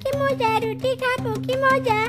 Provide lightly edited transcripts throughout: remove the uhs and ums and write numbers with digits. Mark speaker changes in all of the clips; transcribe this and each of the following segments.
Speaker 1: কি মজা, রুটি খাবো, কি মজা।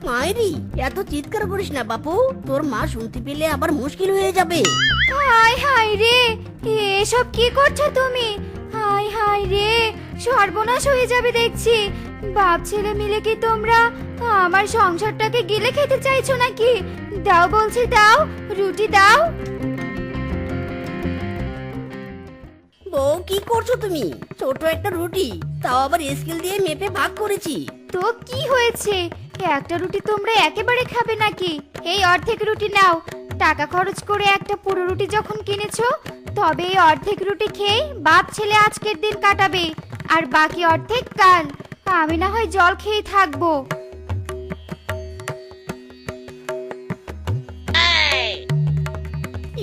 Speaker 1: মায়েরি, এত চিৎকার করিস না বাপু, তোর মা শুনতে পেলে আবার মুশকিল হয়ে যাবে।
Speaker 2: হায় হায় রে, এসব কি করছো তুমি? হায় হায় রে, সর্বনাশ হয়ে যাবে দেখছি। বাপ ছেলে মিলে কি তোমরা আমার সংসারটাকে গিলে খেতে চাইছো নাকি? দাও বলছি, দাও, রুটি দাও।
Speaker 1: বউ, কি করছো তুমি? ছোট একটা রুটি, তাও আবার স্কেল দিয়ে মেপে ভাগ করেছি।
Speaker 2: তো কি হয়েছে? একটা রুটি তোমরা একেবারে খাবে নাকি? এই অর্ধেক রুটি নাও। টাকা খরচ করে একটা পুরো রুটি যখন কিনেছো, তবে এই অর্ধেক রুটি খেয়ে বাপ ছেলে আজকের দিন কাটাবে, আর বাকি অর্ধেক কাল। আমি না হয় জল খেয়ে থাকবো।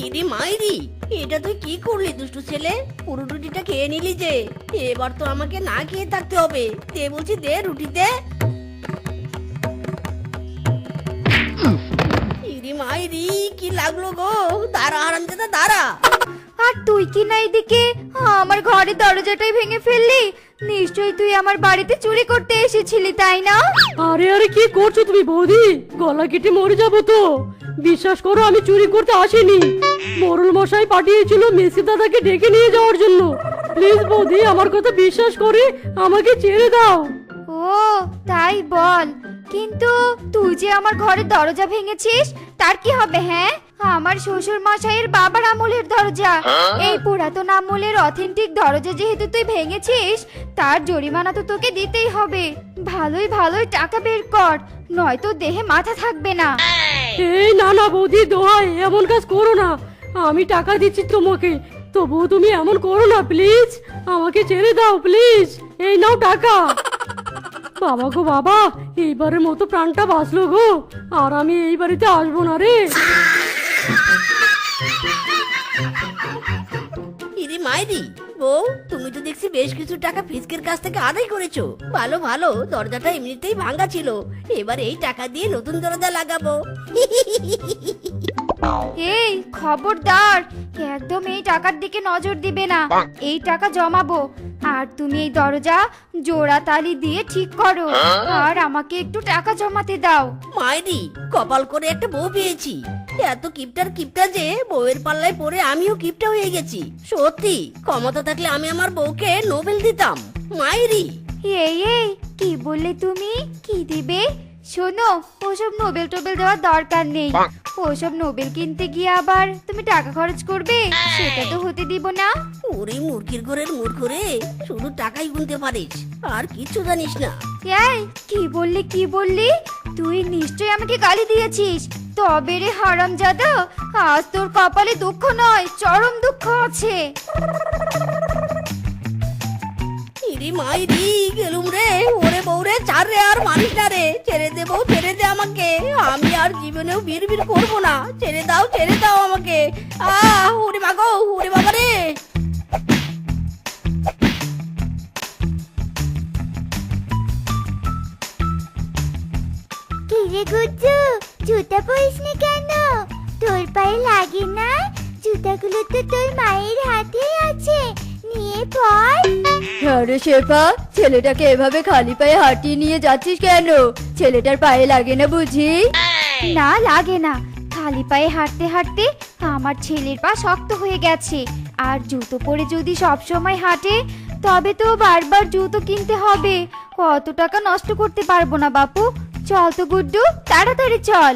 Speaker 1: ইরি মাইরি, এটা তুই কি করলি দুষ্টু ছেলে? পুরো রুটিটা খেয়ে নিলি যে, এবার তো আমাকে না খেয়ে থাকতে হবে। দে বলছি, দে রুটি দে। ইরি মাইরি, কি লাগলো গো? দাঁড়া হারামজাদা, দাঁড়া।
Speaker 2: আর তুই কি না এদিকে আমার ঘরের দরজাটাই ভেঙে ফেললি? নিশ্চয়ই তুই আমার বাড়িতে চুরি করতে এসেছিলি, তাই না?
Speaker 3: আরে আরে, কি করছো তুমি বৌদি? গলা কেটে মরে যাবো তো। বিশ্বাস করো, আমি চুরি করতে আসিনি। মোরল মশাই পাঠিয়েছিল মেসি দাদাকে ডেকে নিয়ে যাওয়ার জন্য। প্লিজ বৌদি, আমার কথা বিশ্বাস করে আমাকে ছেড়ে দাও।
Speaker 2: ও তাই বল, কিন্তু তুই যে আমার ঘরের দরজা ভেঙেছিস, তার কি হবে? হ্যাঁ, আমার শ্বশুর মশাইয়ের বাবার আমলের দরজা। এই পুরাতন আমলের অথেন্টিক দরজা যেহেতু তুই ভেঙেছিস, তার জরিমানা তো তোকে দিতেই হবে। ভালোই ভালোই টাকা বের কর, নয়তো দেহে মাথা থাকবে না।
Speaker 3: এই না না বৌদি, দোহাই, এমন কাজ করো না। আমি টাকা দিচ্ছি তোমাকে, তবুও তুমি এমন করো না প্লিজ। আমাকে ছেড়ে দাও প্লিজ। এই নাও টাকা। বাবা গো বাবা, এইবারের মতো প্রাণটা বাঁচলো গো। আর আমি এই বাড়িতে আসবো না রে।
Speaker 1: ইরি মাইরি, বউ, তুমি তো দেখছি বেশ কিছু টাকা ফিসকের কাছ থেকে আদায় করেছো। ভালো ভালো, দরজাটা এমনিতেই ভাঙা ছিল, এবার এই টাকা দিয়ে নতুন দরজা লাগাবো।
Speaker 2: এই খবরদার, একদম এই টাকার দিকে নজর দিবে না। এই টাকা জমাবো, আর তুমি এই দরজা জোড়া তালি দিয়ে ঠিক করো, আর আমাকে একটু টাকা জমাতে দাও।
Speaker 1: মাইরি, কপাল করে একটা বউ পেয়েছি। এত কিপটার কিপটা যে বউয়ের পাল্লায় পড়ে আমিও কিপটা হয়ে গেছি। সত্যি, ক্ষমতা থাকলে আমি আমার বউকে নোবেল দিতাম। মাইরি,
Speaker 2: এই এই, কি বললে তুমি? কি দিবে? শোনো, ওসব নোবেল টোবেল দেওয়ার দরকার নেই। ওসব নোবেল কিনতে গিয়ে আবার তুমি টাকা খরচ করবে, সেটা তো হতে দিব না।
Speaker 1: ওরে মূর্খের ঘরের মূর্খ রে, শুধু টাকাই গুনতে পারিস, আর কিছু জানিস না।
Speaker 2: এই, কি বললি কি বললি? তুই নিশ্চয়ই আমাকে গালি দিয়েছিস। তবে রে হারামজাদা, আজ তোর কপালে দুঃখ নয়, চরম দুঃখ আছে।
Speaker 1: ইরি মাইরি, গেলুম রে। ওরে বউ রে, ছাড় রে, আর মানিস না রে। ছেড়ে দে বউ, ছেড়ে দে আমাকে। আমি আর জীবনেও বিড়বিড় করবো না। ছেড়ে দাও আমাকে। ওরে মাগো, ওরে বাবা রে।
Speaker 4: কি রে গুজ্জু, জুতা পরিসনি কেন? তোর পায়ে লাগে না? জুতাগুলো তো তোর মায়ের হাতেই আছে, নিয়ে পর।
Speaker 5: আরে শেফা, ছেলেটাকে এভাবে খালি পায়ে হাঁটিয়ে নিয়ে যাচ্ছিস কেন? ছেলেটার পায়ে লাগে না বুঝি?
Speaker 2: না লাগে না, খালি পায়ে হাঁটতে হাঁটতে আমার ছেলের পা শক্ত হয়ে গেছে। আর জুতো পরে যদি সব সময় হাঁটে, তবে তো বারবার জুতো কিনতে হবে। কত টাকা নষ্ট করতে পারবো না বাপু। চল তো গুড্ডু, তাড়াতাড়ি চল।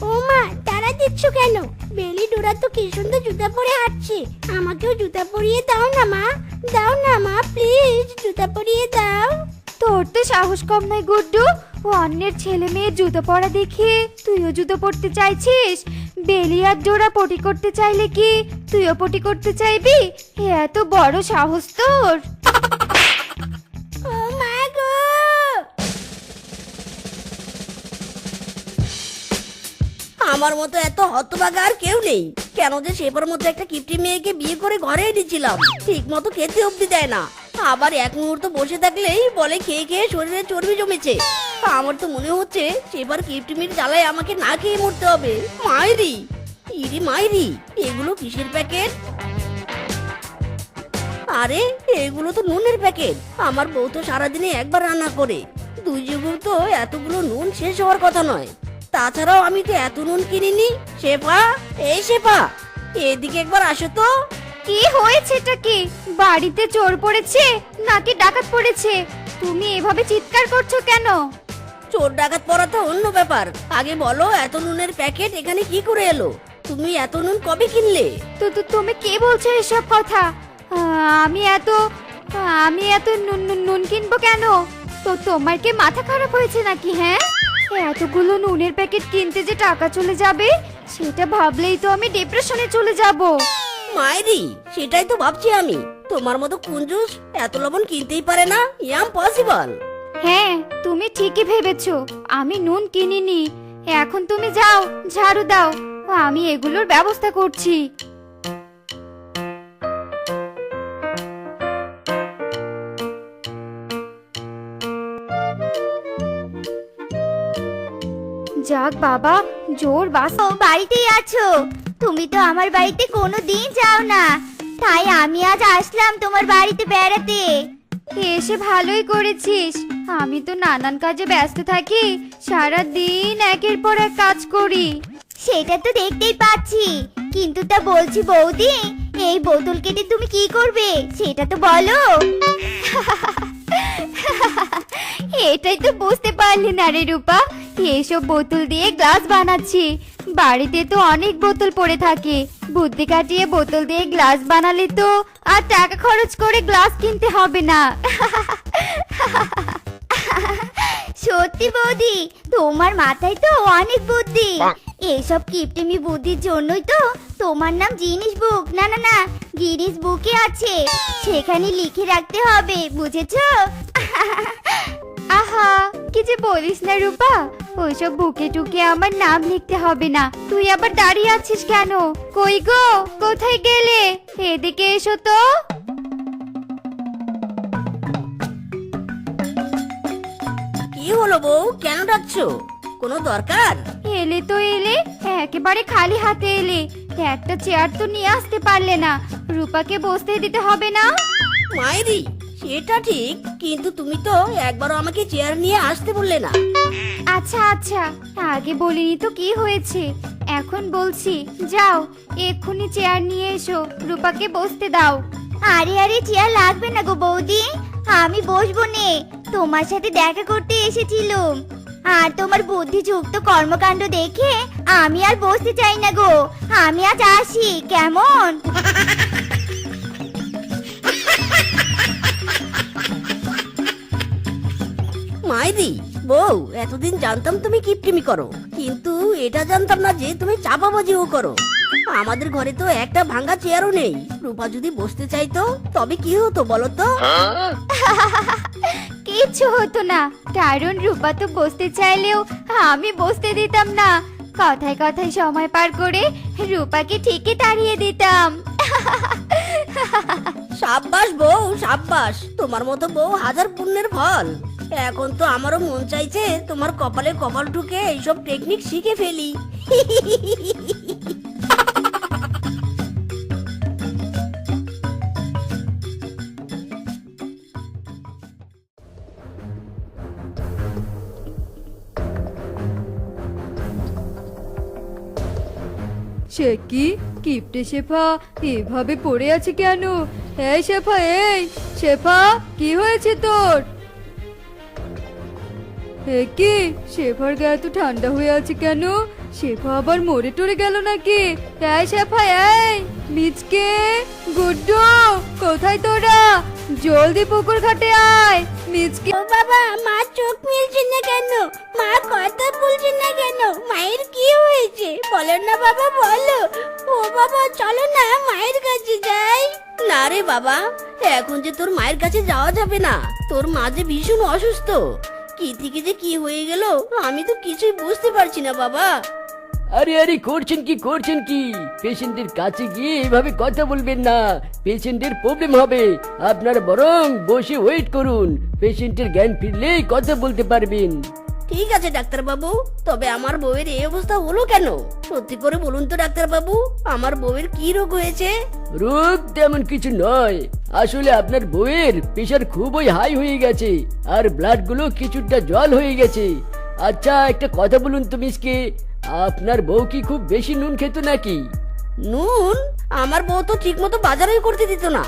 Speaker 4: ও মা, তারা দিচ্ছ কেন? বেলি ডোরা তো কি সুন্দর জুতা পরে হাঁটছে, আমাকেও জুতা পরিয়ে দাও না মা। দাও না মা, প্লিজ জুতা পরিয়ে দাও।
Speaker 2: তোর তো সাহস কম নয় গুড্ডু, ও অন্যের ছেলে মেয়ে জুতো পরা দেখে তুইও জুতো পরতে চাইছিস? বেলি আর ডোরা পটি করতে চাইলে কি তুইও পটি করতে চাইবি? এত বড় সাহস তোর!
Speaker 4: ও মা গো!
Speaker 1: আমার মতো এত হতভাগা আর কেউ নেই। কেন যে সেবার মতো একটা কিপটি মেয়েকে বিয়ে করে ঘরে এনেছিলাম, ঠিক মতো খেতে অব্দি দেয় না। আবার এক মুহূর্ত বসে থাকলেই বলে খেয়ে খেয়ে শরীরে চর্বি জমেছে। আমার তো মনে হচ্ছে সেবার কিপটি মেয়ের জ্বালায় আমাকে না খেয়ে মরতে হবে। মাইরি, ইরি মাইরি, এগুলো কিসের প্যাকেট? আরে এগুলো তো নুনের প্যাকেট। আমার বউ তো সারাদিনে একবার রান্না করে, দুই যুগেও তো এতগুলো নুন শেষ হওয়ার কথা নয়। তাছাড়াও আমি তো এত নুন কিনিনি। শেফা, এই শেফা, এদিকে একবার আসো তো।
Speaker 2: কি হয়েছেটা কি? বাড়িতে চোর পড়েছে নাকি ডাকাত পড়েছে? তুমি এভাবে চিৎকার করছো কেন?
Speaker 1: চোর ডাকাত পড়া তো অন্য ব্যাপার। আগে বলো, এত নুনের প্যাকেট এখানে কি করে এলো? তুমি এত নুন কবে কিনলে?
Speaker 2: তো তুমি কে বলছো এসব কথা? আমি এত নুন কিনবো কেন? তো তোমার কি মাথা খারাপ হয়েছে নাকি? হ্যাঁ, এতগুলো নুনের প্যাকেট কিনতে যে টাকা চলে যাবে সেটা ভাবলেই তো আমি ডিপ্রেশনে চলে যাব।
Speaker 1: মায়েরি, সেটাই তো ভাবছি আমি। তোমার মতো কুঞ্জুস এত লবণ কিনতেই পারে না, ইম্পসিবল।
Speaker 2: হ্যাঁ, তুমি ঠিকই ভেবেছো, আমি নুন কিনিনি। এখন তুমি যাও, ঝাড়ু দাও, আমি এগুলোর ব্যবস্থা করছি। যাক বাবা, জোর বাস।
Speaker 4: বাড়িতেই আছো? তুমি তো আমার বাড়িতে কোনো দিন যাও না, তাই আমি আজ আসলাম তোমার বাড়িতে বেড়াতে।
Speaker 2: এসে ভালোই করেছিস। আমি তো নানান কাজে ব্যস্ত থাকি, সারা দিন একের পর এক কাজ করি।
Speaker 4: সেটা তো দেখতেই পাচ্ছি, কিন্তু তা বলছি বৌদি, এই বোতল কেটে তুমি কি করবে সেটা তো বলো।
Speaker 2: এটাই তো বুঝতে পারলি না রে রূপা, এসব বোতল দিয়ে গ্লাস বানাচ্ছি। বাড়িতে তো অনেক বোতল পড়ে থাকে, বুদ্ধি কাটিয়ে বোতল দিয়ে গ্লাস বানালে তো আর টাকা খরচ করে গ্লাস কিনতে হবে না।
Speaker 4: সত্যি বৌদি, তোমার মাথায় তো অনেক বুদ্ধি। এসব কিপটেমি বুদ্ধির জন্যই তো তোমার নাম জিনিস বুক, না না না, গিনিস বুকে আছে, সেখানে লিখে রাখতে হবে, বুঝেছো?
Speaker 2: আহা, কি যে বলিস না রূপা, ওইসব বুকে টুকে আমার নাম লিখতে হবে না। তুই আবার দাঁড়িয়ে আছিস কেন? কই গো, কোথায় গেলে? এদিকে এসো তো।
Speaker 1: কি হলো বউ, কেন ডাকছো? কোনো দরকার?
Speaker 2: এলে তো এলে, একেবারে খালি হাতে এলে। একটা চেয়ার তো নিয়ে আসতে পারলে না, রূপাকে বসতে দিতে হবে না?
Speaker 1: মায়েরি, সেটা ঠিক, কিন্তু তুমি তো একবারও আমাকে চেয়ার নিয়ে আসতে বললে না।
Speaker 2: আচ্ছা আচ্ছা, আগে বলিনি তো কি হয়েছে, এখন বলছি। যাও, এক্ষুনি চেয়ার নিয়ে এসো, রূপাকে বসতে দাও।
Speaker 4: আরে আরে, চেয়ার লাগবে না গো বৌদি, আমি বসবো নে, তোমার সাথে দেখা করতে এসেছিলাম। আর তোমার বুদ্ধিযুক্ত কর্মকাণ্ড দেখে আমি আর বসতে চাই না গো, আমি আজ আসি, কেমন?
Speaker 1: মায়েরি, বউ, এতদিন জানতাম তুমি কিপটিমি করো, কিন্তু এটা জানতাম না যে তুমি চাপাবাজিও করো। আমাদের ঘরে তো একটা ভাঙা চেয়ারও নেই। রূপা যদি বসতে চাইতো তবে কি হতো বলো তো?
Speaker 2: কিচ্ছু হতো না, কারণ রূপা তো বসতে চাইলেও আমি বসতে দিতাম না। কথায় কথায় সময় পার করে রূপাকে ঠিকই তাড়িয়ে দিতাম।
Speaker 1: সাব্বাস বউ, সাব্বাস, তোমার মতো বউ হাজার পুণ্যের ফল। এখন তো আমারও মন চাইছে তোমার কপালে কপাল ঢুকে এইসব টেকনিক শিখে ফেলি।
Speaker 5: সে কি, কিপটে শেফা এভাবে পড়ে আছে কেন? এই শেফা, এই শেফা, কি হয়েছে তোর? এ কি, শেফার গায়ে তো ঠান্ডা হয়ে আছে কেন? শেফা আবার মরে টরে গেল নাকি? এই শেফা, এই মিচকে, গুড্ডু, কোথায় তোরা? জলদি পুকুর ঘাটে আয়। মিচকে,
Speaker 4: ও বাবা, মা চোখ মিলছে না কেন? মা কথা বলছে না কেন? মায়ের কি হয়েছে বলো না বাবা, বলো। ও বাবা, চলো না মায়ের কাছে যাই।
Speaker 1: না রে বাবা, এখন যে তোর মায়ের কাছে যাওয়া যাবে না। তোর মা যে ভীষণ অসুস্থ। কি থেকে যে কি হয়ে গেল আমি তো কিছুই বুঝতে পারছি না বাবা।
Speaker 6: আরে আরে, করছেন কি? পেশেন্টের কাছে গিয়ে এভাবে কথা বলবেন না, পেশেন্টের প্রবলেম হবে। আপনারা বরং বসে ওয়েট করুন, পেশেন্টের জ্ঞান ফিরলেই কথা বলতে পারবেন।
Speaker 1: ঠিক আছে ডাক্তারবাবু, তবে আমার বউয়ের এই অবস্থা হলো কেন? সত্যি করে বলুন তো ডাক্তারবাবু, আমার বউয়ের কি রোগ হয়েছে?
Speaker 6: রোগ তেমন কিছু নয়, আসলে আপনার বউয়ের প্রেশার খুবই হাই হয়ে গেছে আর ব্লাড গুলো কিছুটা জল হয়ে গেছে। আচ্ছা একটা কথা বলুন তো মিসকে, আপনার বউ কি খুব বেশি নুন খেত নাকি?
Speaker 1: নুন? আমার বউ তো ঠিক মতো বাজারই করতে দিত না।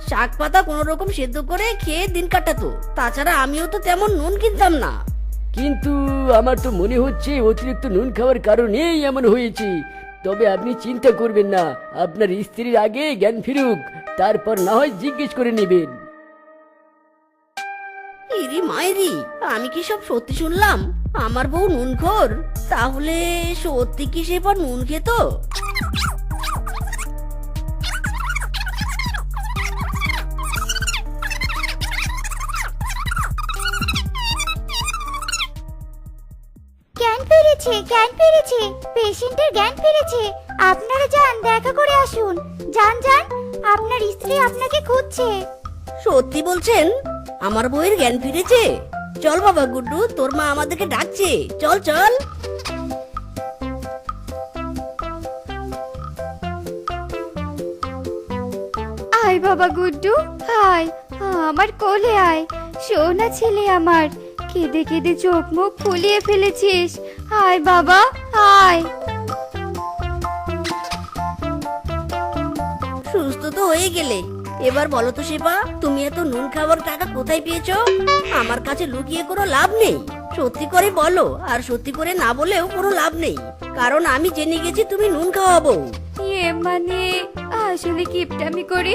Speaker 1: শাক পাতা কোনো রকম সেদ্ধ করে খেয়ে দিন কাটাতো। তাছাড়া আমিও তো তেমন নুন কিনতাম না।
Speaker 6: কিন্তু আমার তো মনে হচ্ছে অতিরিক্ত নুন খাওয়ার কারণেই এমন হয়েছে। তবে আপনি চিন্তা করবেন না, আপনার স্ত্রীর আগে জ্ঞান ফিরুক, তারপর না হয় জিজ্ঞেস করে নেবেন।
Speaker 1: ইরি মাইরি, আমি কি সব সত্যি শুনলাম? আমার বউ নুনখোর? তাহলে সত্যি কি সে পর নুন খেত?
Speaker 4: জ্ঞান ফিরেছে, জ্ঞান ফিরেছে, পেশেন্টের জ্ঞান ফিরেছে। আপনারা যান, দেখা করে আসুন। যান যান, আপনার স্ত্রী আপনাকে খুঁজছে।
Speaker 1: সত্যি বলছেন? আমার বউয়ের জ্ঞান ফিরেছে? চল বাবা গুড্ডু, তোর মা আমাদেরকে ডাকছে, চল চল।
Speaker 2: আয় বাবা গুড্ডু, আয়, আমার কোলে আয়। সোনা ছেলে আমার, কেঁদে কেঁদে চোখ মুখ ফুলিয়ে ফেলেছিস। আয় বাবা, আয়।
Speaker 1: সুস্থ তো হয়ে গেলে, এবার বলো তো শেফা, তুমি এত নুন খাওয়ার টাকা কোথায় পেয়েছো? আমার কাছে লুকিয়ে কোনো লাভ নেই, সত্যি করে বলো। আর সত্যি করে না বলেও কোনো লাভ নেই, কারণ আমি জেনে গেছি তুমি নুন খাওয়াবো।
Speaker 2: মানে আসলে কিপটামি করে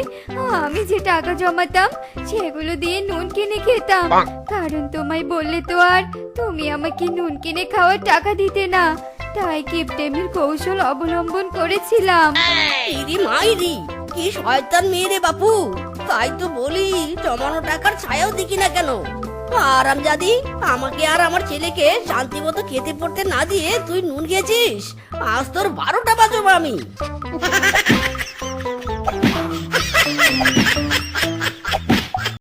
Speaker 2: আমি যে টাকা জমাতাম সেগুলো দিয়ে নুন কিনে খেতাম। কারণ তোমায় বললে তো আর তুমি আমাকে নুন কিনে খাওয়ার টাকা দিতে না, তাই কিপটামির কৌশল অবলম্বন করেছিলাম।
Speaker 1: ইরি মাইরি, কি শয়তান মেয়ে রে বাপু! তাই তো বলি, জমানো টাকার ছায়াও দেখি না কেন। আরামজাদি, আমাকে আর আমার ছেলেকে শান্তি মতো খেতে পড়তে না দিয়ে তুই নুন খেয়েছিস। আজ তোর 12টা বাজবো আমি।